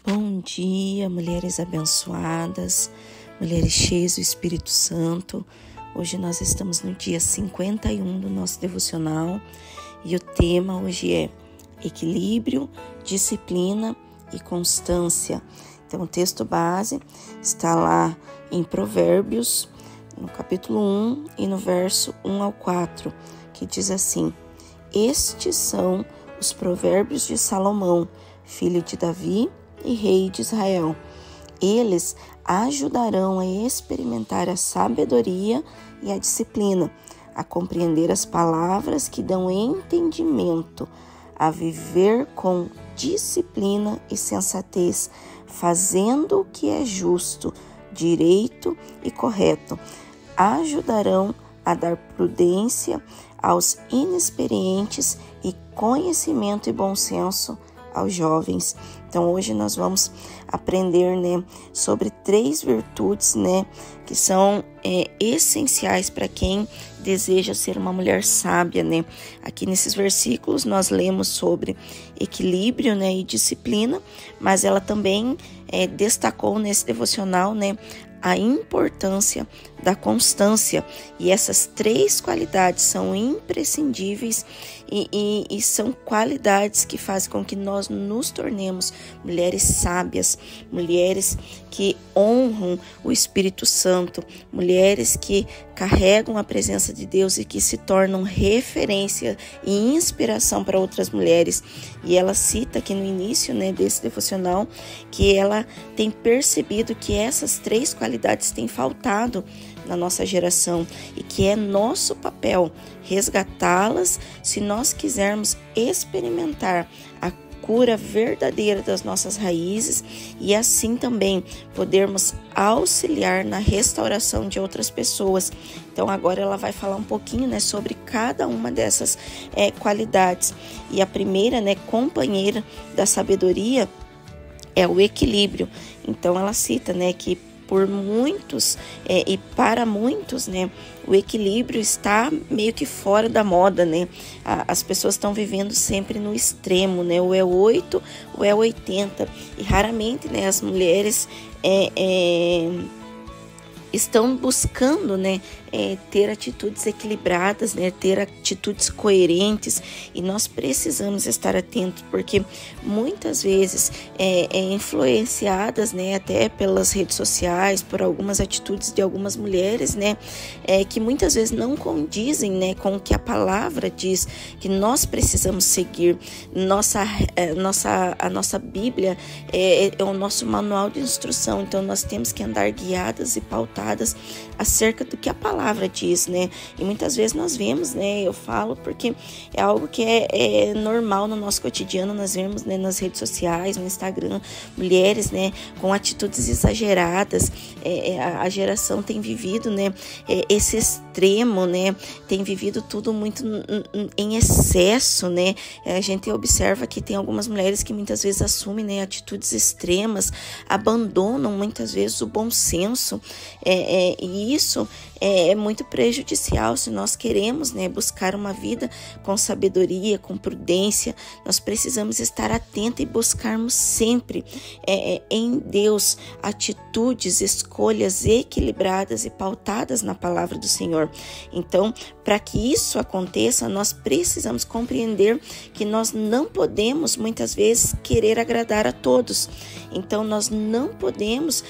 Bom dia, mulheres abençoadas, mulheres cheias do Espírito Santo. Hoje nós estamos no dia 51 do nosso devocional e o tema hoje é equilíbrio, disciplina e constância. Então o texto base está lá em Provérbios, no capítulo 1 e no verso 1 ao 4, que diz assim: Estes são os provérbios de Salomão, filho de Davi e rei de Israel. Eles ajudarão a experimentar a sabedoria e a disciplina, a compreender as palavras que dão entendimento, a viver com disciplina e sensatez, fazendo o que é justo, direito e correto. Ajudarão a dar prudência aos inexperientes e conhecimento e bom senso aos jovens. Então hoje nós vamos aprender, sobre 3 virtudes, que são essenciais para quem deseja ser uma mulher sábia, Aqui nesses versículos nós lemos sobre equilíbrio, e disciplina, mas ela também destacou nesse devocional, a importância da constância, e essas 3 qualidades são imprescindíveis e são qualidades que fazem com que nós nos tornemos mulheres sábias, mulheres que honram o Espírito Santo, mulheres que carregam a presença de Deus e que se tornam referência e inspiração para outras mulheres. E ela cita aqui no início, desse devocional, que ela tem percebido que essas 3 qualidades têm faltado na nossa geração e que é nosso papel resgatá-las se nós quisermos experimentar a cura verdadeira das nossas raízes e assim também podermos auxiliar na restauração de outras pessoas. Então agora ela vai falar um pouquinho, sobre cada uma dessas qualidades. E a primeira, companheira da sabedoria, é o equilíbrio. Então ela cita, que por muitos e para muitos, o equilíbrio está meio que fora da moda, As pessoas estão vivendo sempre no extremo, ou é 8 ou é 80. E raramente, as mulheres estão buscando, ter atitudes equilibradas, ter atitudes coerentes, e nós precisamos estar atentos, porque muitas vezes influenciadas, até pelas redes sociais, por algumas atitudes de algumas mulheres, que muitas vezes não condizem, com o que a palavra diz, que nós precisamos seguir. A nossa Bíblia é o nosso manual de instrução, então nós temos que andar guiadas e pautadas acerca do que a palavra diz, E muitas vezes nós vemos, eu falo porque é algo que é normal no nosso cotidiano, nós vemos, nas redes sociais, no Instagram, mulheres, com atitudes exageradas. A geração tem vivido, esse extremo, tem vivido tudo muito em excesso, A gente observa que tem algumas mulheres que muitas vezes assumem, atitudes extremas, abandonam muitas vezes o bom senso, e isso é muito prejudicial. Se nós queremos, buscar uma vida com sabedoria, com prudência, nós precisamos estar atentos e buscarmos sempre em Deus atitudes, escolhas equilibradas e pautadas na palavra do Senhor. Então, para que isso aconteça, nós precisamos compreender que nós não podemos, muitas vezes, querer agradar a todos. Então, nós não podemos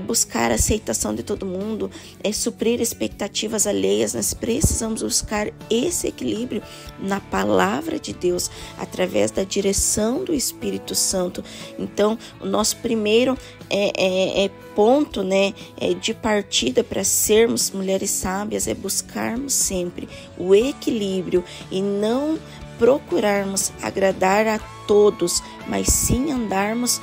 buscar a aceitação de todo mundo, suprir expectativas alheias. Nós precisamos buscar esse equilíbrio na palavra de Deus, através da direção do Espírito Santo. Então, o nosso primeiro ponto, de partida para sermos mulheres sábias é buscarmos sempre o equilíbrio e não procurarmos agradar a todos, mas sim andarmos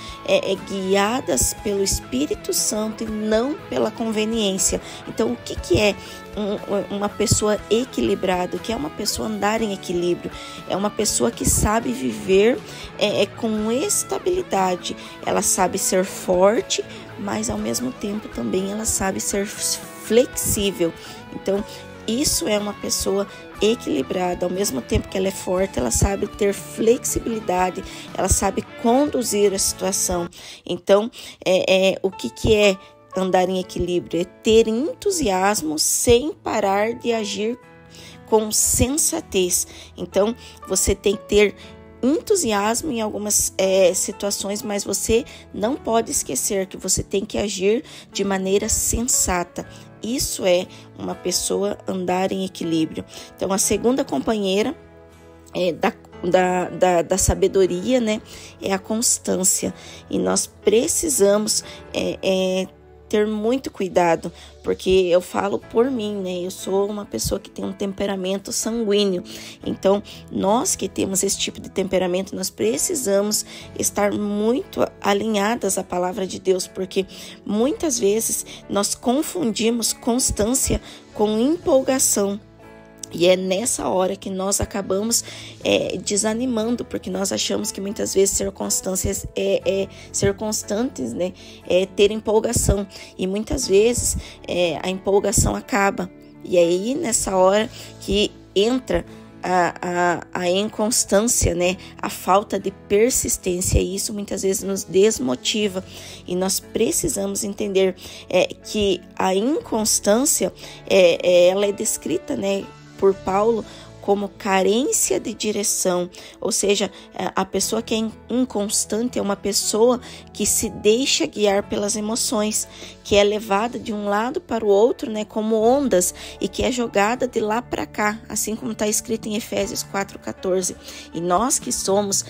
guiadas pelo Espírito Santo e não pela conveniência. Então, o que é uma pessoa equilibrada? O que é uma pessoa andar em equilíbrio? É uma pessoa que sabe viver com estabilidade. Ela sabe ser forte, mas ao mesmo tempo também ela sabe ser flexível. Então, isso é uma pessoa equilibrada. Ao mesmo tempo que ela é forte, ela sabe ter flexibilidade, ela sabe conduzir a situação. Então, o que é andar em equilíbrio? É ter entusiasmo sem parar de agir com sensatez. Então, você tem que ter entusiasmo em algumas situações, mas você não pode esquecer que você tem que agir de maneira sensata. Isso é uma pessoa andar em equilíbrio. Então, a segunda companheira da sabedoria, né, é a constância. E nós precisamos ter muito cuidado, porque eu falo por mim, né? Eu sou uma pessoa que tem um temperamento sanguíneo. Então, nós que temos esse tipo de temperamento, nós precisamos estar muito alinhadas à palavra de Deus, porque muitas vezes nós confundimos constância com empolgação. E é nessa hora que nós acabamos desanimando, porque nós achamos que muitas vezes ser constantes, né, é ter empolgação. E muitas vezes a empolgação acaba. E aí nessa hora que entra a inconstância, né, a falta de persistência, e isso muitas vezes nos desmotiva. E nós precisamos entender que a inconstância ela é descrita, né, por Paulo como carência de direção, ou seja, a pessoa que é inconstante é uma pessoa que se deixa guiar pelas emoções, que é levada de um lado para o outro, né, como ondas, e que é jogada de lá para cá, assim como está escrito em Efésios 4:14. E nós que somos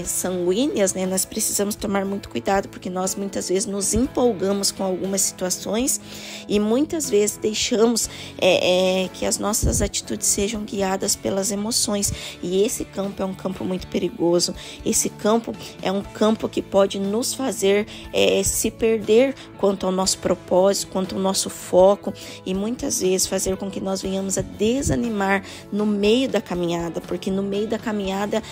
sanguíneas, né, nós precisamos tomar muito cuidado, porque nós muitas vezes nos empolgamos com algumas situações e muitas vezes deixamos que as nossas atitudes sejam guiadas pelas emoções. E esse campo é um campo muito perigoso. Esse campo é um campo que pode nos fazer se perder quanto ao nosso propósito, quanto ao nosso foco, e muitas vezes fazer com que nós venhamos a desanimar no meio da caminhada, porque no meio da caminhada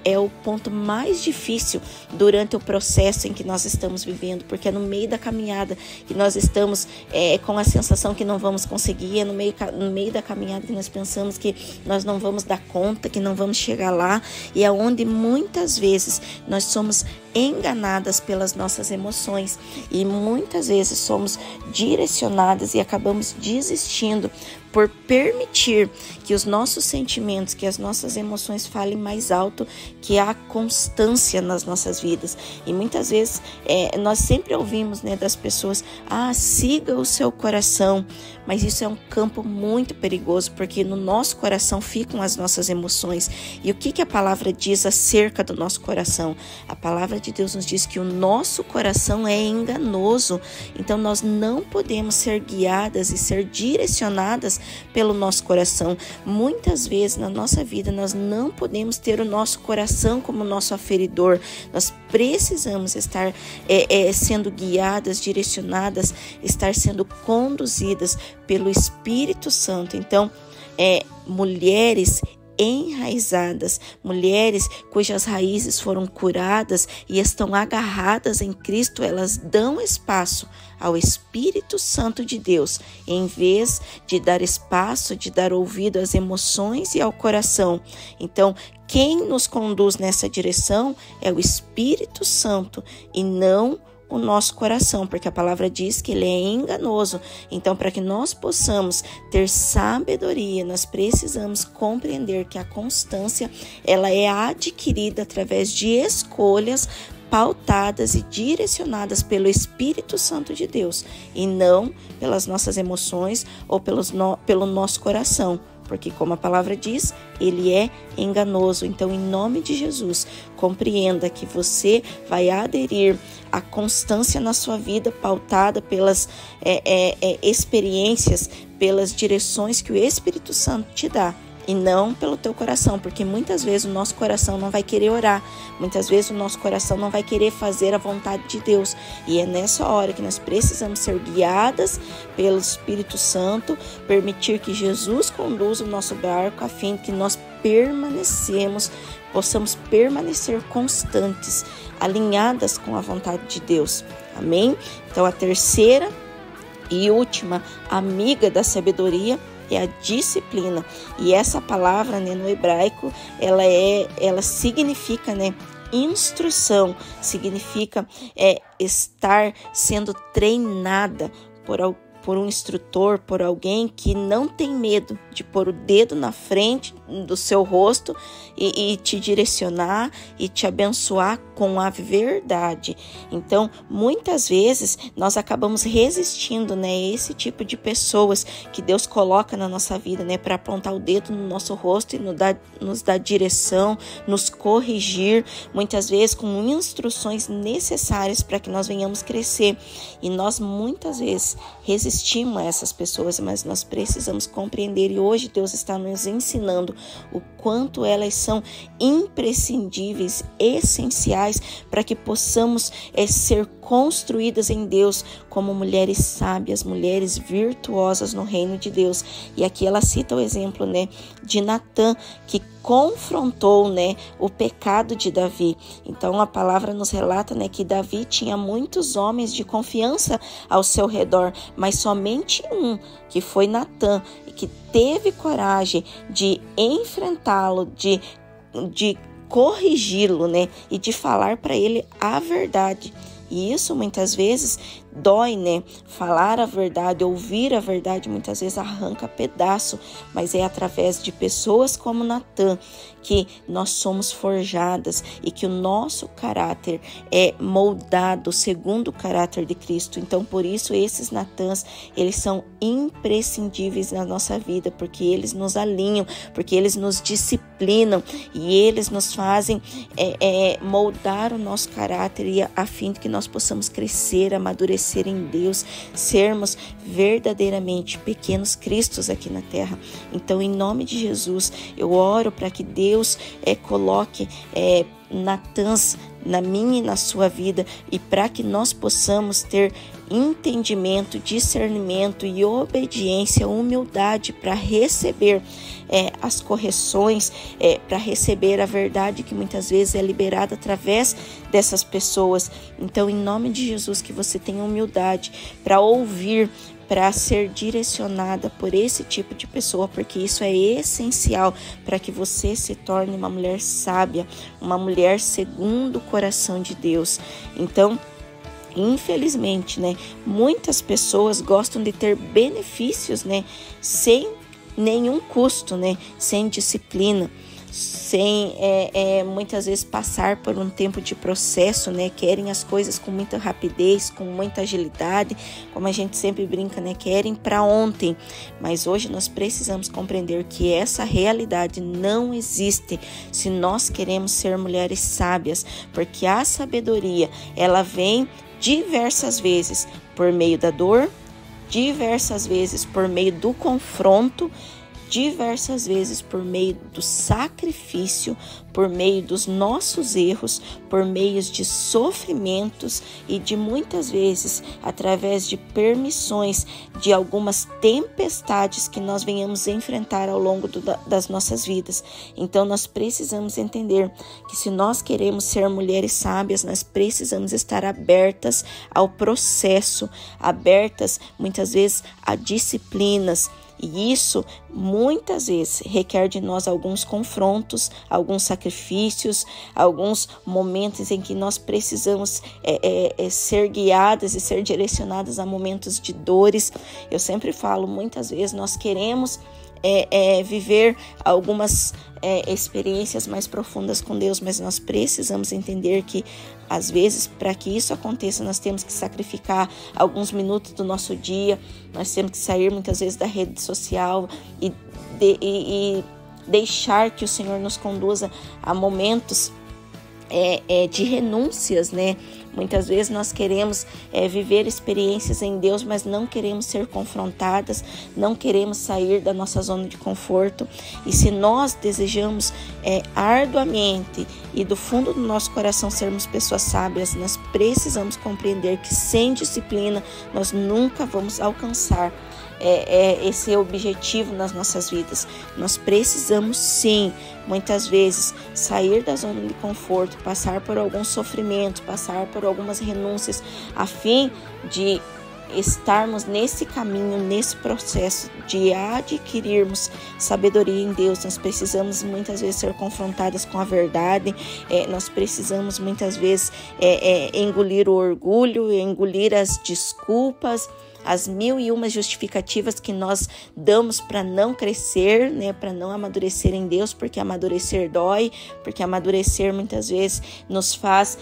é o ponto mais difícil durante o processo em que nós estamos vivendo, porque é no meio da caminhada que nós estamos com a sensação que não vamos conseguir, é no meio da caminhada que nós pensamos que nós não vamos dar conta, que não vamos chegar lá, e é onde muitas vezes nós somos enganadas pelas nossas emoções e muitas vezes somos direcionadas e acabamos desistindo por permitir que os nossos sentimentos, que as nossas emoções falem mais alto que a constância nas nossas vidas. E muitas vezes nós sempre ouvimos, né, das pessoas: siga o seu coração, mas isso é um campo muito perigoso, porque no nosso coração ficam as nossas emoções. E o que a palavra diz acerca do nosso coração? A palavra de Deus nos diz que o nosso coração é enganoso, então nós não podemos ser guiadas e ser direcionadas pelo nosso coração. Muitas vezes na nossa vida nós não podemos ter o nosso coração como nosso aferidor. Nós precisamos estar sendo guiadas, direcionadas, estar sendo conduzidas pelo Espírito Santo. Então, mulheres enraizadas, mulheres cujas raízes foram curadas e estão agarradas em Cristo, elas dão espaço ao Espírito Santo de Deus, em vez de dar espaço, de dar ouvido às emoções e ao coração. Então, quem nos conduz nessa direção é o Espírito Santo e não o nosso coração, porque a palavra diz que ele é enganoso. Então, para que nós possamos ter sabedoria, nós precisamos compreender que a constância, ela é adquirida através de escolhas pautadas e direcionadas pelo Espírito Santo de Deus, e não pelas nossas emoções ou pelo nosso coração. Porque, como a palavra diz, ele é enganoso. Então, em nome de Jesus, compreenda que você vai aderir à constância na sua vida, pautada pelas experiências, pelas direções que o Espírito Santo te dá, e não pelo teu coração, porque muitas vezes o nosso coração não vai querer orar, muitas vezes o nosso coração não vai querer fazer a vontade de Deus, e é nessa hora que nós precisamos ser guiadas pelo Espírito Santo, permitir que Jesus conduza o nosso barco, a fim de que nós possamos permanecer constantes, alinhadas com a vontade de Deus. Amém? Então, a terceira e última amiga da sabedoria é a disciplina. E essa palavra, né, no hebraico, ela significa, né, instrução, significa estar sendo treinada por um instrutor, por alguém que não tem medo de pôr o dedo na frente do seu rosto e te direcionar e te abençoar com a verdade. Então, muitas vezes, nós acabamos resistindo, né, a esse tipo de pessoas que Deus coloca na nossa vida, né, para apontar o dedo no nosso rosto e nos dar direção, nos corrigir, muitas vezes com instruções necessárias para que nós venhamos crescer. E nós, muitas vezes, resistimos a essas pessoas, mas nós precisamos compreender, e hoje Deus está nos ensinando o quanto elas são imprescindíveis, essenciais para que possamos ser construídas em Deus como mulheres sábias, mulheres virtuosas no reino de Deus. E aqui ela cita o exemplo, né, de Natã, que confrontou, né, o pecado de Davi. Então a palavra nos relata, né, que Davi tinha muitos homens de confiança ao seu redor, mas somente um, que foi Natã, que teve coragem de enfrentá-lo, de corrigi-lo, né, e de falar para ele a verdade. E isso muitas vezes dói, né? Falar a verdade, ouvir a verdade, muitas vezes arranca pedaço, mas é através de pessoas como Natã que nós somos forjadas e que o nosso caráter é moldado segundo o caráter de Cristo. Então, por isso, esses Natãs, eles são imprescindíveis na nossa vida, porque eles nos alinham, porque eles nos disciplinam e eles nos fazem moldar o nosso caráter e a fim de que nós possamos crescer, amadurecer em Deus, sermos verdadeiramente pequenos cristos aqui na terra. Então, em nome de Jesus, eu oro para que Deus coloque Natãs na minha e na sua vida, e para que nós possamos ter entendimento, discernimento e obediência, humildade para receber as correções, para receber a verdade que muitas vezes é liberada através dessas pessoas. Então, em nome de Jesus, que você tenha humildade para ouvir, para ser direcionada por esse tipo de pessoa, porque isso é essencial para que você se torne uma mulher sábia, uma mulher segundo o coração de Deus. Então, infelizmente, né, muitas pessoas gostam de ter benefícios, né, sem nenhum custo, né, sem disciplina, sem muitas vezes passar por um tempo de processo, né? Querem as coisas com muita rapidez, com muita agilidade, como a gente sempre brinca, né? Querem para ontem. Mas hoje nós precisamos compreender que essa realidade não existe se nós queremos ser mulheres sábias, porque a sabedoria, ela vem diversas vezes por meio da dor, diversas vezes por meio do confronto, diversas vezes por meio do sacrifício, por meio dos nossos erros, por meio de sofrimentos e de muitas vezes através de permissões de algumas tempestades que nós venhamos enfrentar ao longo das nossas vidas. Então nós precisamos entender que se nós queremos ser mulheres sábias, nós precisamos estar abertas ao processo, abertas muitas vezes a disciplinas. E isso, muitas vezes, requer de nós alguns confrontos, alguns sacrifícios, alguns momentos em que nós precisamos ser guiadas e ser direcionadas a momentos de dores. Eu sempre falo, muitas vezes nós queremos viver algumas experiências mais profundas com Deus, mas nós precisamos entender que às vezes, para que isso aconteça, nós temos que sacrificar alguns minutos do nosso dia, nós temos que sair muitas vezes da rede social e deixar que o Senhor nos conduza a momentos de renúncias, né? Muitas vezes nós queremos viver experiências em Deus, mas não queremos ser confrontadas, não queremos sair da nossa zona de conforto. E se nós desejamos arduamente e do fundo do nosso coração sermos pessoas sábias, nós precisamos compreender que sem disciplina nós nunca vamos alcançar esse objetivo nas nossas vidas. Nós precisamos sim, muitas vezes, sair da zona de conforto, passar por alguns sofrimentos, passar por algumas renúncias, a fim de estarmos nesse caminho, nesse processo de adquirirmos sabedoria em Deus, nós precisamos muitas vezes ser confrontadas com a verdade, nós precisamos muitas vezes engolir o orgulho, engolir as desculpas, as 1001 justificativas que nós damos para não crescer, né, para não amadurecer em Deus, porque amadurecer dói, porque amadurecer muitas vezes nos faz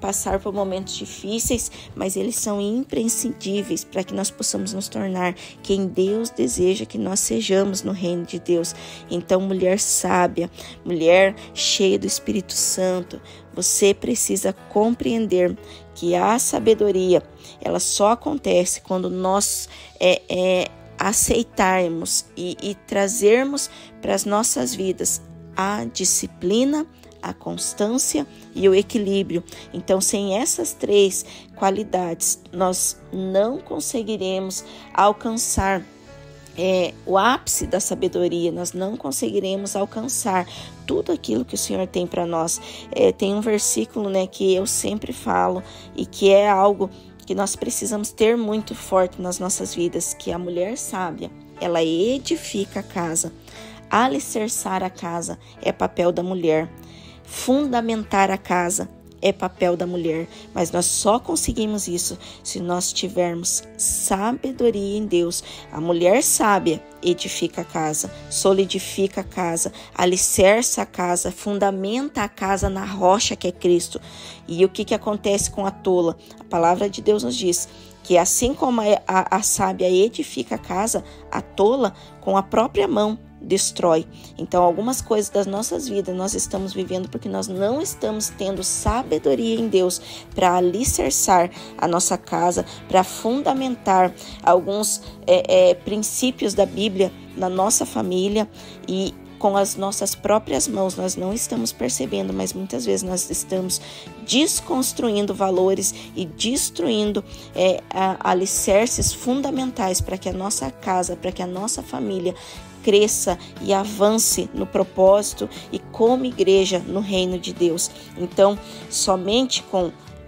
passar por momentos difíceis, mas eles são imprescindíveis para que nós possamos nos tornar quem Deus deseja que nós sejamos no reino de Deus. Então, mulher sábia, mulher cheia do Espírito Santo, você precisa compreender que a sabedoria, ela só acontece quando nós aceitarmos e trazermos para as nossas vidas a disciplina, a constância e o equilíbrio. Então, sem essas 3 qualidades, nós não conseguiremos alcançar o ápice da sabedoria, nós não conseguiremos alcançar tudo aquilo que o Senhor tem para nós. Tem um versículo, né, que eu sempre falo e que é algo que nós precisamos ter muito forte nas nossas vidas, que a mulher sábia, ela edifica a casa. Alicerçar a casa é papel da mulher. Fundamentar a casa é papel da mulher, mas nós só conseguimos isso se nós tivermos sabedoria em Deus. A mulher sábia edifica a casa, solidifica a casa, alicerça a casa, fundamenta a casa na rocha que é Cristo. E o que acontece com a tola? A palavra de Deus nos diz que assim como a sábia edifica a casa, a tola com a própria mão destrói. Então, algumas coisas das nossas vidas nós estamos vivendo porque nós não estamos tendo sabedoria em Deus para alicerçar a nossa casa, para fundamentar alguns princípios da Bíblia na nossa família, e com as nossas próprias mãos nós não estamos percebendo, mas muitas vezes nós estamos desconstruindo valores e destruindo alicerces fundamentais para que a nossa casa, para que a nossa família cresça e avance no propósito e como igreja no reino de Deus. Então, somente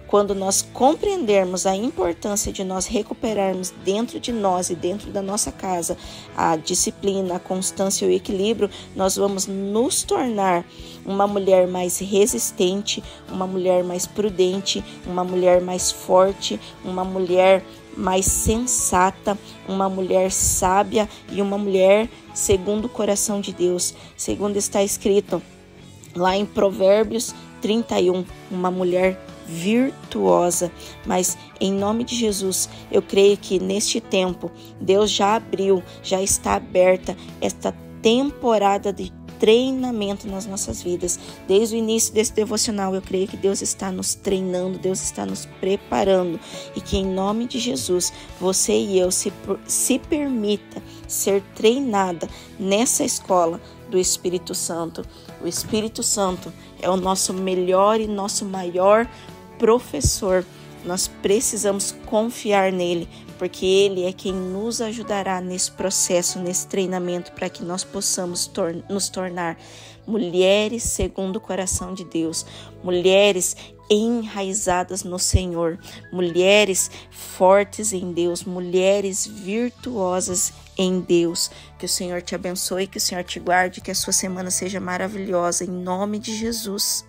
quando nós compreendermos a importância de nós recuperarmos dentro de nós e dentro da nossa casa a disciplina, a constância e o equilíbrio, nós vamos nos tornar uma mulher mais resistente, uma mulher mais prudente, uma mulher mais forte, uma mulher mais sensata, uma mulher sábia e uma mulher segundo o coração de Deus, segundo está escrito lá em Provérbios 31, uma mulher virtuosa. Mas em nome de Jesus, eu creio que neste tempo Deus já está aberta esta temporada de treinamento nas nossas vidas. Desde o início desse devocional, eu creio que Deus está nos treinando, Deus está nos preparando, e que em nome de Jesus, você e eu se permita ser treinada nessa escola do Espírito Santo. O Espírito Santo é o nosso melhor e nosso maior professor. Nós precisamos confiar nele, porque ele é quem nos ajudará nesse processo, nesse treinamento, para que nós possamos nos tornar mulheres segundo o coração de Deus, mulheres enraizadas no Senhor, mulheres fortes em Deus, mulheres virtuosas em Deus. Que o Senhor te abençoe, que o Senhor te guarde, que a sua semana seja maravilhosa, em nome de Jesus.